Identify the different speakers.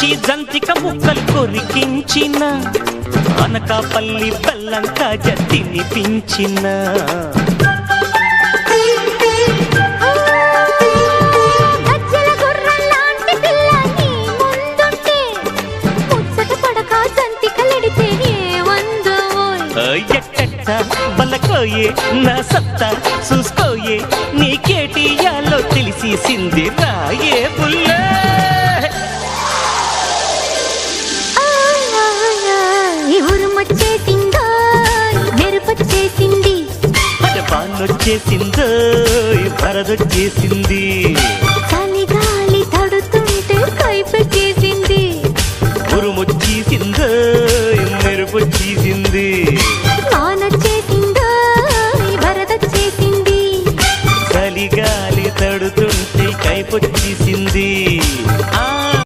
Speaker 1: నుంచి జంతిక ముక్కలు కొరికించిన అనకాపల్లి బెల్లం కాజా తినిపించిన బలకోయే నా సత్తా చూసుకోయే నీకేటియాలో తెలిసేసింది రాయే బుల్లే
Speaker 2: ఉరుమొచ్చేసిందో మెరుపొచ్చేసింది
Speaker 1: బాన్నొచ్చేసిందో వరదొచ్చేసింది